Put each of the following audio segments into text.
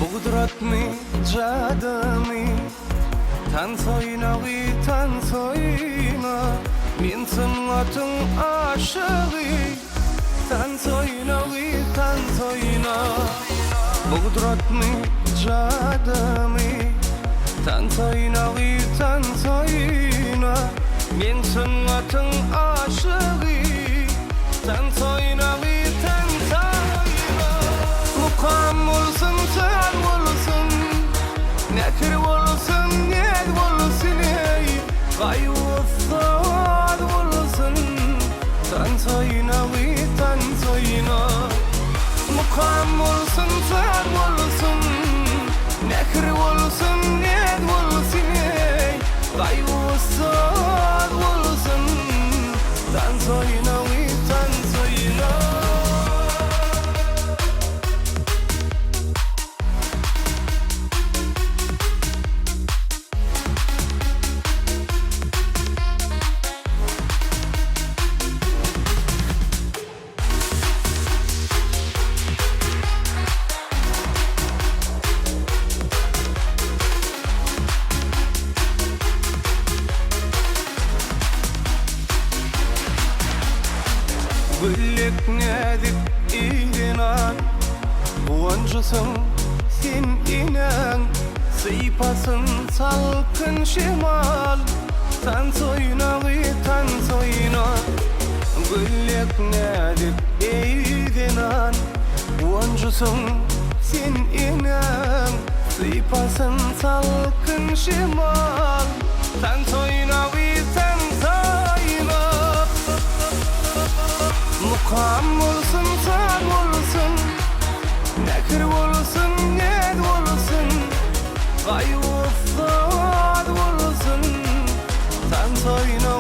بقدرتني جادمي تنسينا تنسينا من سمعتم عاشقي تنسينا تنسينا بقدرتني جادمي تنسينا تنسينا من سمعتم عاشقي تنسينا تنسينا مقام olsun sen olsun nekir olsun ned olsun ey gayussad olsun sen sayına mukam olsun sen olsun nekir olsun ned olsun ey gayussad olsun sen sayına Güllük nedip inan Uvancısın sen inan Sıypasın salkın şimal Tan soyuna tan soyuna Güllük nedip inan Uvancısın sen inan Sıypasın salkın şimal Tan soyuna tan soyuna Mukam olsun sen olsun nekir olsun ned olsun gayussad olsun sen soyuna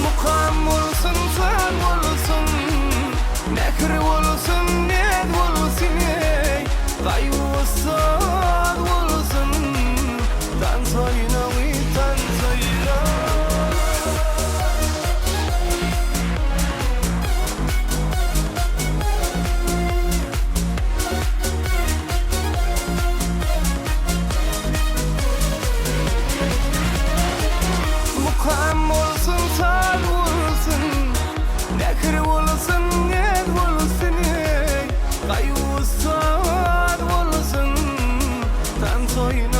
mukam olsun sen olsun nekir olsun ned olsun gayussad olsun sen soyuna Mukam olsun sen olsun nekir olsun ned olsun gayussad olsun sen soyuna